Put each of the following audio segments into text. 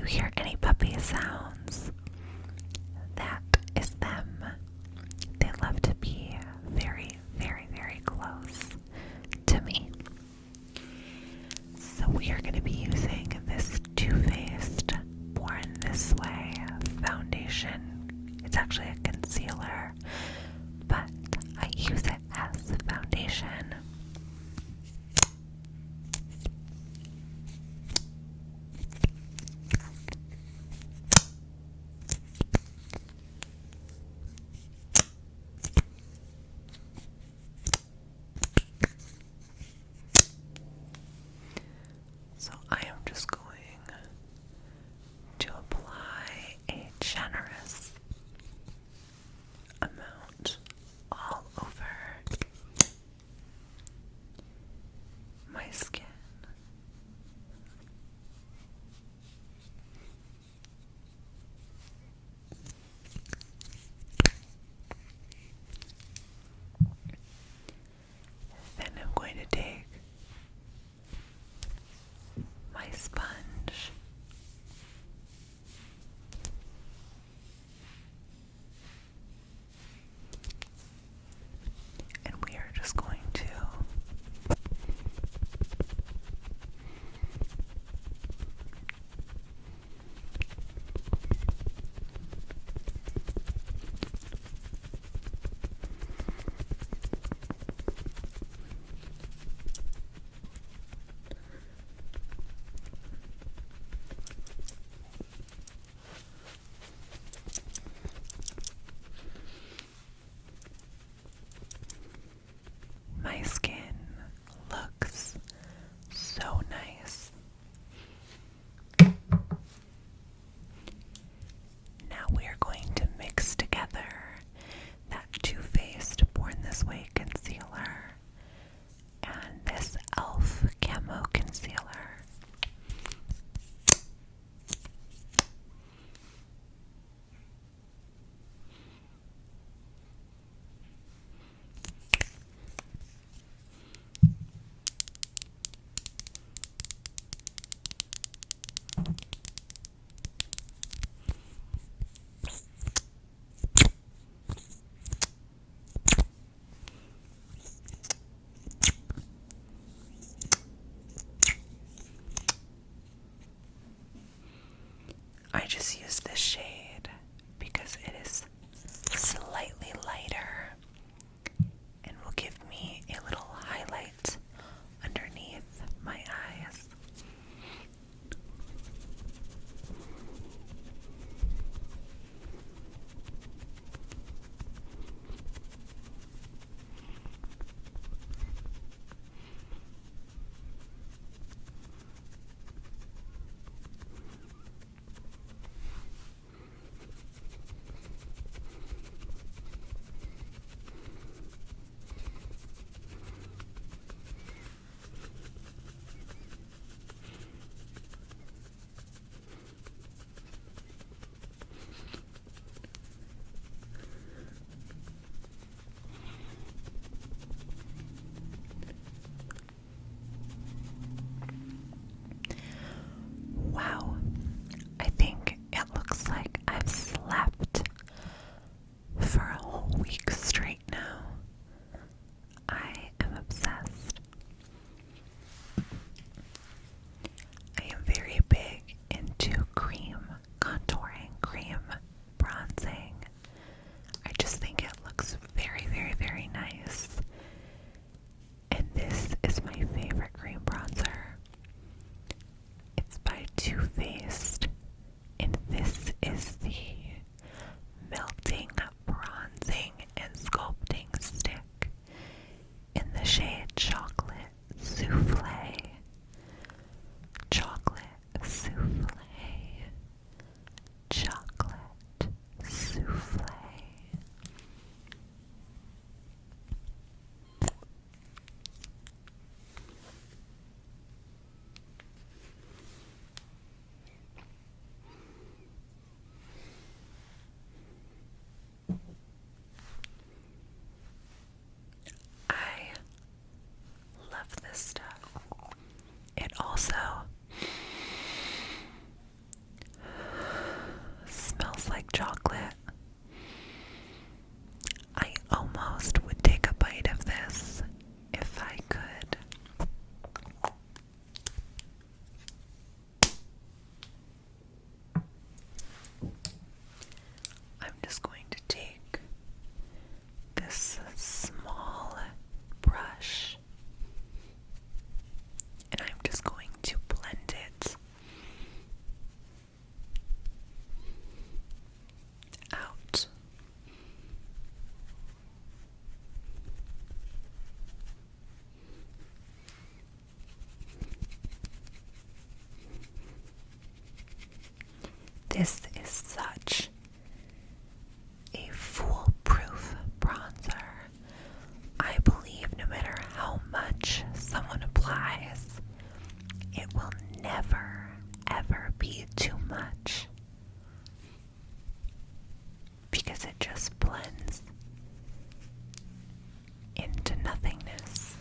hear any puppy sounds, that is them. They love to be very, very, very close to me. So we are going to be using this Too Faced Born This Way foundation. It's actually a concealer, but I use it as a foundation. So I am just going to apply a generous amount all over my skin. Then I'm going to take my sponge and we are just going to my skin looks so nice. Now we are going to mix together that Too Faced Born This Way concealer and this e.l.f. Camo concealer. I just use this shade because it is slightly lighter and will give me a little highlight underneath my eyes. Wow, I think it looks like I've slept for a whole week straight now. I am obsessed. I am very big into cream contouring, cream bronzing. I just think it looks very, very, very nice. And this is my favorite cream bronzer. It's by Too Faced, and this is the Melting Bronzing and Sculpting Stick in the shade Chocolate Souffle. Chocolate Souffle. Chocolate Souffle. This is such a foolproof bronzer. I believe no matter how much someone applies, it will never, ever be too much because it just blends into nothingness.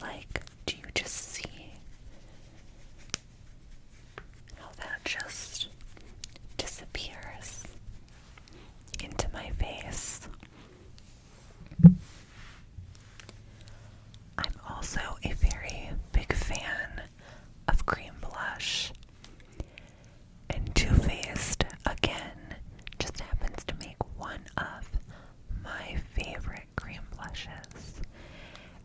Like, do you just see how that just disappears into my face? I'm also a very big fan of cream blush, and Too Faced again just happens to make one of my favorite cream blushes,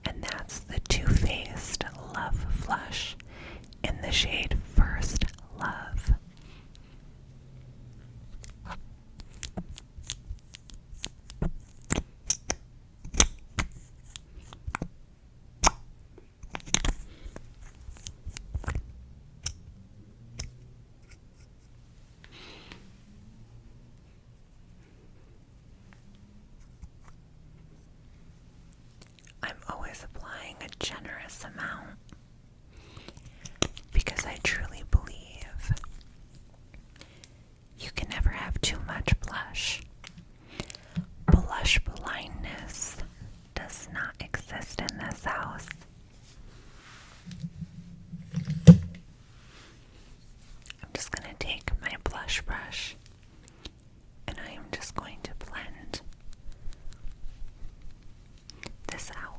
and that's the Too Faced Love Flush in the shade First Love. I'm always applying a generous amount because I truly believe you can never have too much blush. Blush blindness does not exist in this house. I'm just going to take my blush brush and I am just going to blend this out.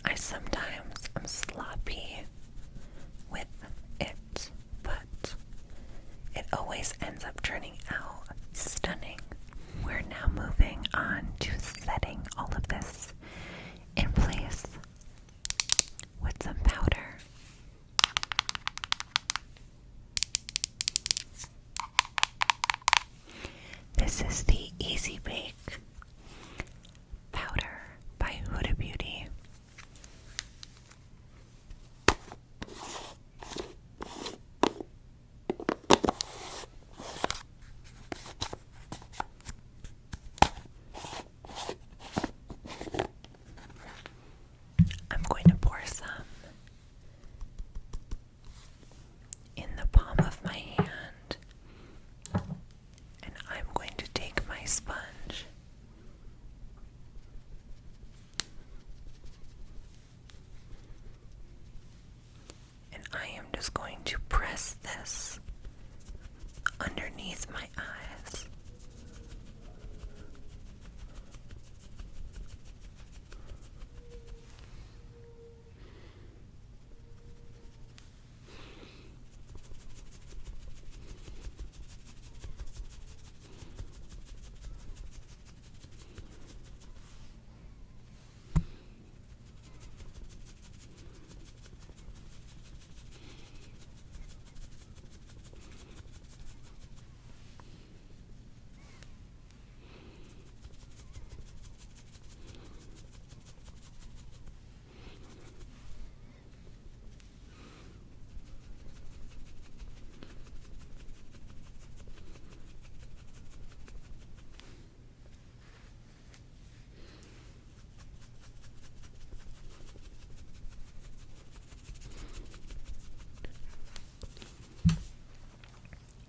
I sometimes am sloppy with it, but it always ends up turning out stunning. We're now moving on to setting all of this in place with some powder. This is the Easy Bake powder by Huda Beauty. I'm going to pour some in the palm of my hand, and I'm going to take my sponge and I am just going to press this underneath my eyes.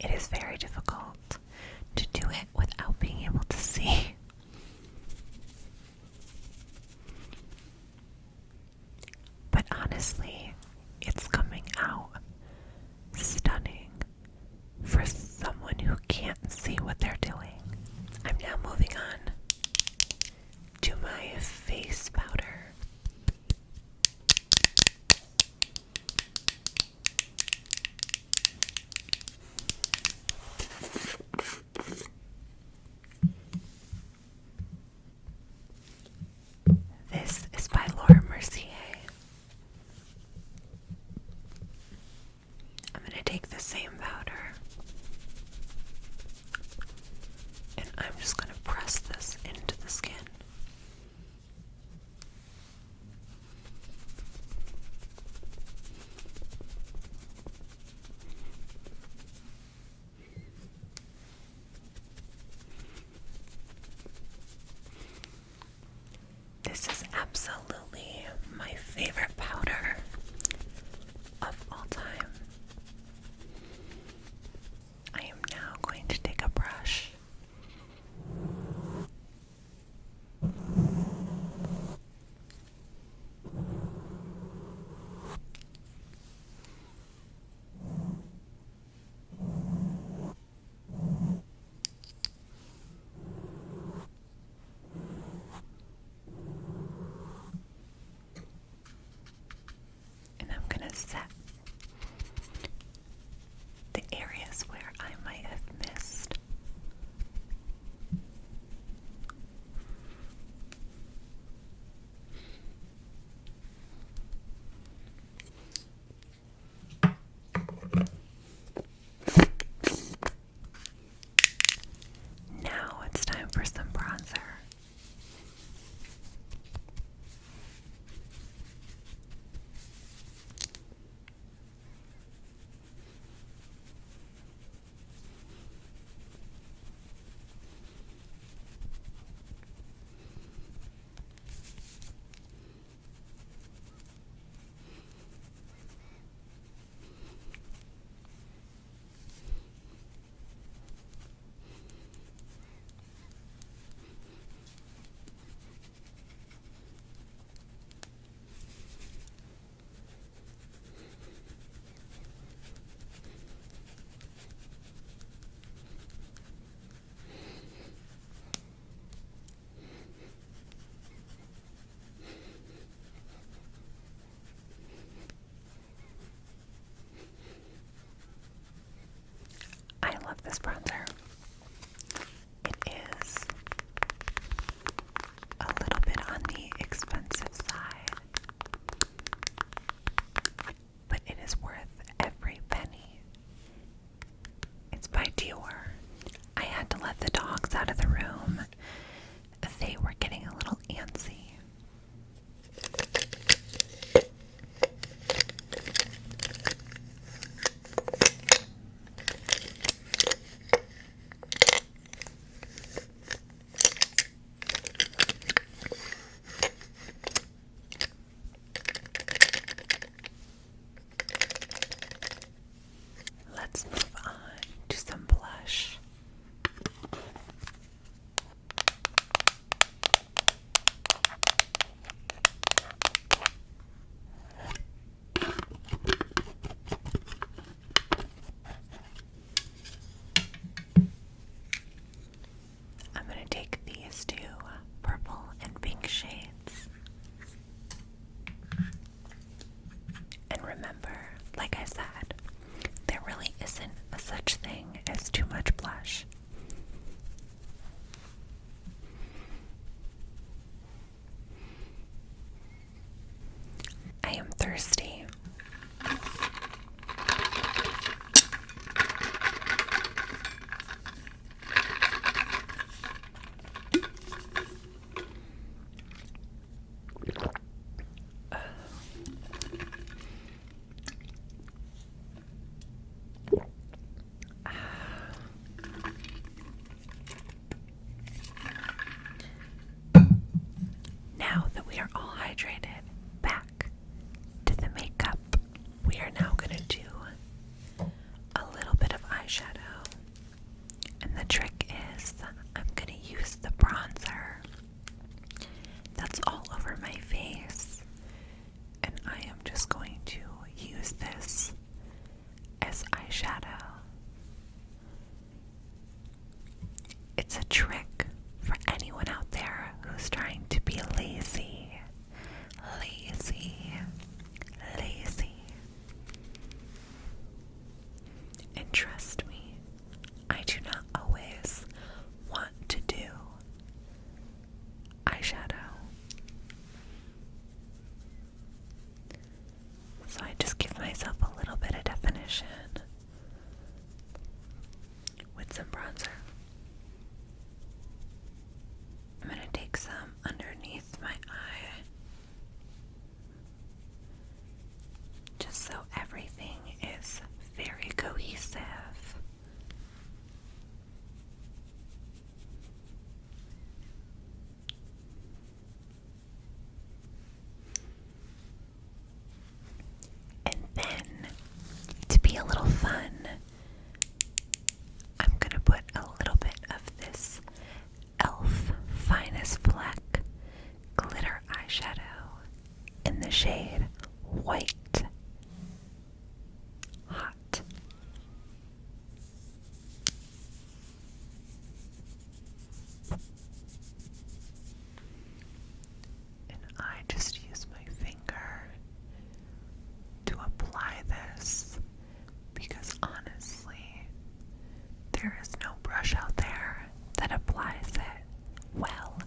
It is very difficult to do it without being able to see. But honestly, it's coming out stunning for someone who can't see what they're doing. I'm now moving on to my face powder. This absolutely my favorite powder of all time. I am now going to take a brush and I'm going to set the areas where I might have missed. Now it's time for some bronzer. I love this bronzer. It is a little bit on the expensive side, but it is worth every penny. It's by Dior. I had to let the dogs out of the room. They were getting a little antsy. Let's move on to some blush. I'm going to take these two purple and pink shades. And remember, like I said, there really isn't a such thing as too much blush. I am thirsty. Now that we are all hydrated, back to the makeup. We are now going to do a little bit of eyeshadow. And the trick is I'm going to use the bronzer that's all over my face. And I am just going to use this as eyeshadow. It's a trick for anyone out there who's trying to be lazy. fun, I'm going to put a little bit of this e.l.f. Finest Fleck glitter eyeshadow in the shade White Hot. And I just use my finger to apply this because honestly, there is no brush out there that applies it well.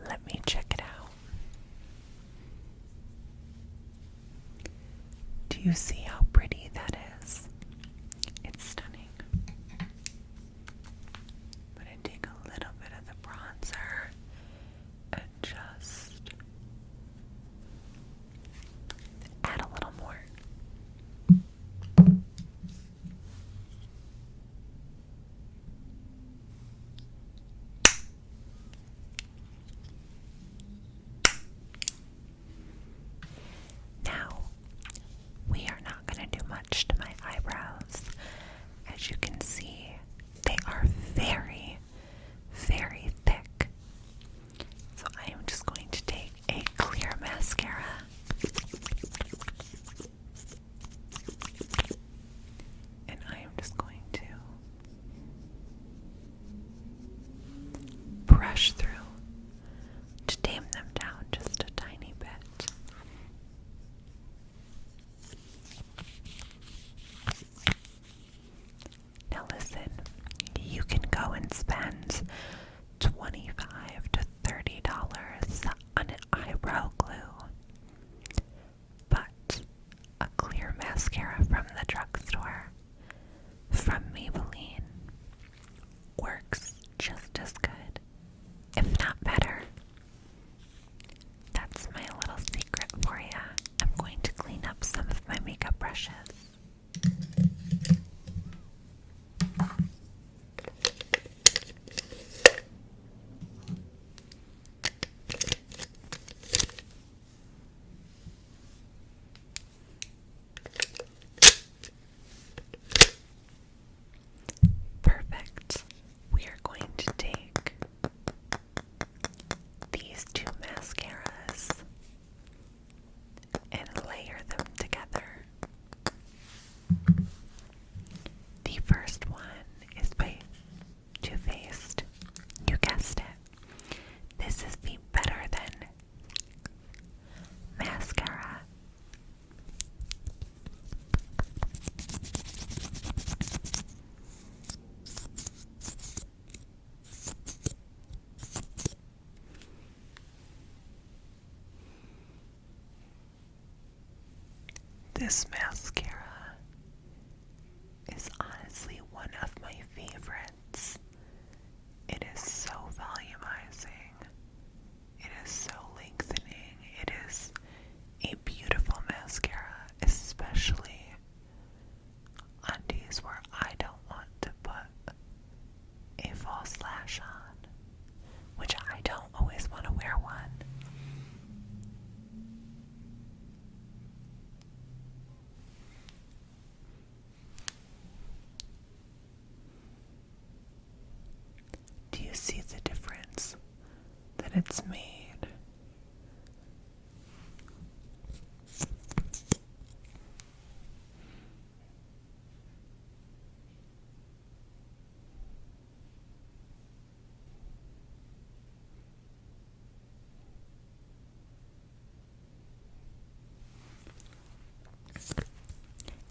Let me check it out. Do you see how pretty that is? It's stunning. I'm going to take a little bit of the bronzer and just add a little more. Now, we are not going to do much to my eyebrows. As you can see, they are very, very thick. So I am just going to take a clear mascara and I am just going to brush through to tame them down just a tiny bit. Now listen, you can go and spend $25 to $30 on an eyebrow glue, but a clear mascara from the drugstore from Maybelline works just as good, if not better. That's my little secret for you. I'm going to clean up some of my makeup brushes. Perfect. We are going to take these two mascaras and layer them together. The first one is by Too Faced. You guessed it. This is the Better Than mascara. This mascara is honestly one of my favorites. It is so volumizing. It is so lengthening. It is a beautiful mascara, especially on days where I don't want to put a false lash on, which I don't always want to wear one. Do you see the difference that it's made?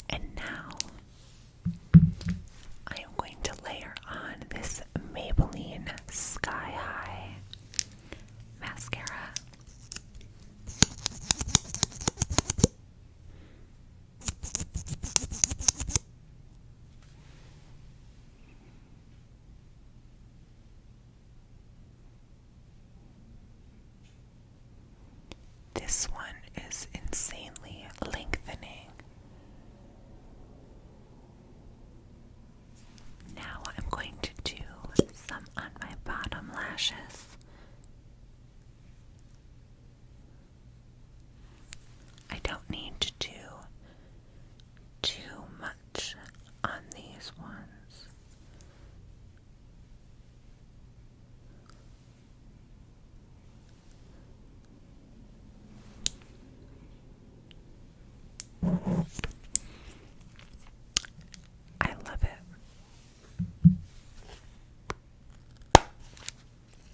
And now I am going to layer on this Maybelline Sky High mascara. brushes. I don't need to do too much on these ones. I love it.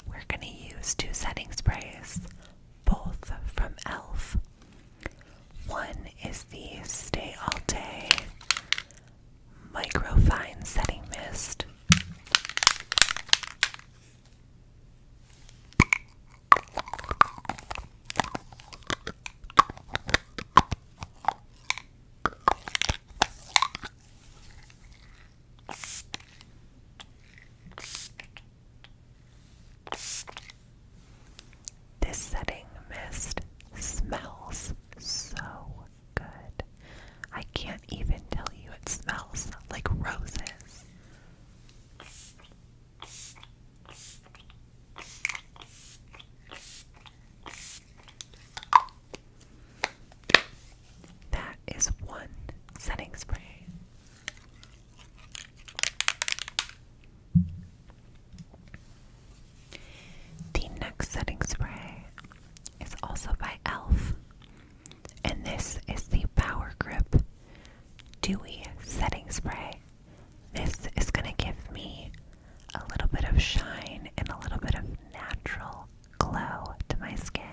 We're going to use two setting sprays, both from e.l.f. One is the Stay All Day Microfine Setting Mist. This setting mist smells so good. I can't even tell you it smells like roses. That is one setting spray. The next setting spray is also by e.l.f. and this is the Power Grip Dewy Setting Spray. This is going to give me a little bit of shine and a little bit of natural glow to my skin.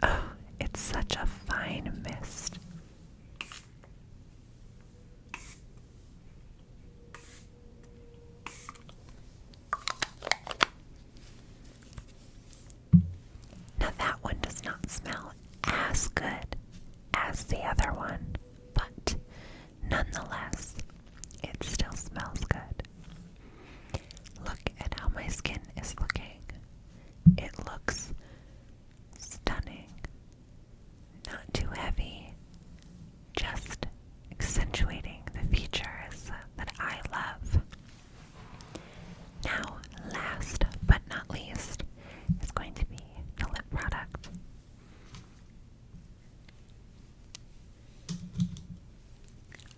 Oh, it's such a fine mist. Now that one does not smell as good as the other one, but nonetheless, it still smells good. Look at how my skin is looking. It looks stunning. Not too heavy, just accentuating the features that I love. Now, last but not least, is going to be the lip product.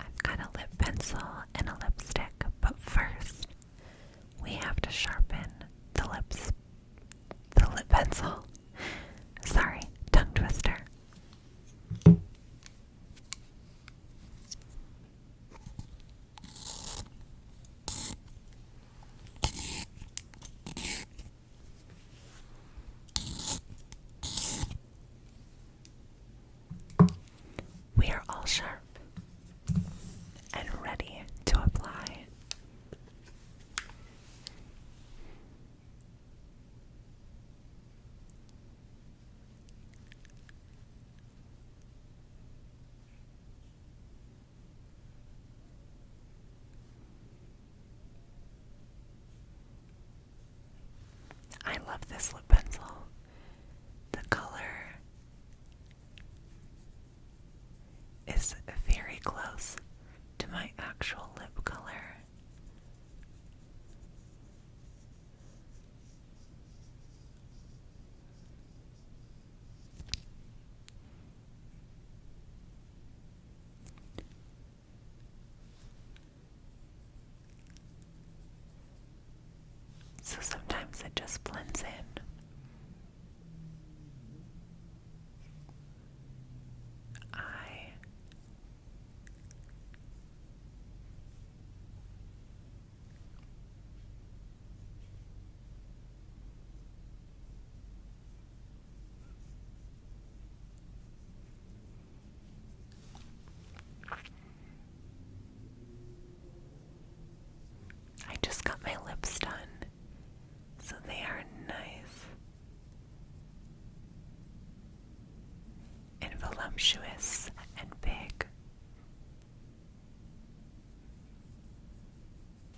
I've got a lip pencil and a lipstick, but first, we have to sharpen the lip pencil. Sorry, tongue twister. We are all sharp and ready to apply. I love this lip pencil. The color is very close to my actual lip color. So sometimes it just blends in. I just got my lips done, so they are nice voluptuous and big.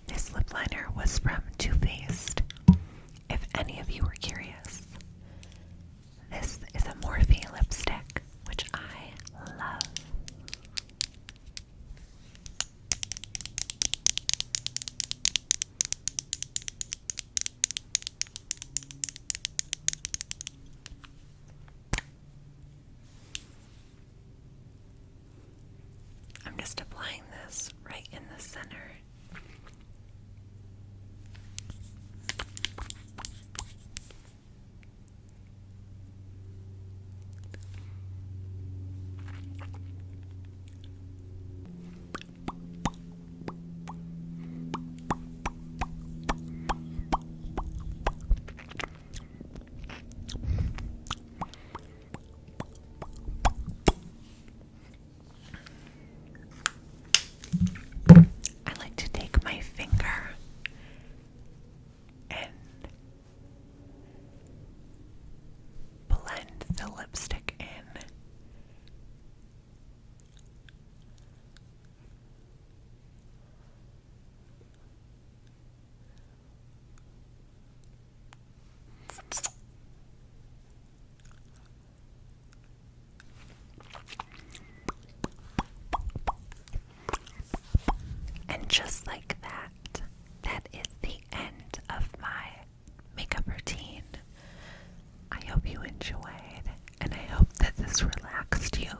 This lip liner was from Too Faced, if any of you were curious. This is a Morphe lipstick, which I love. I'm just applying this right in the center. I like to take my finger and blend the lipstick in. And just like that, that is the end of my makeup routine. I hope you enjoyed, and I hope that this relaxed you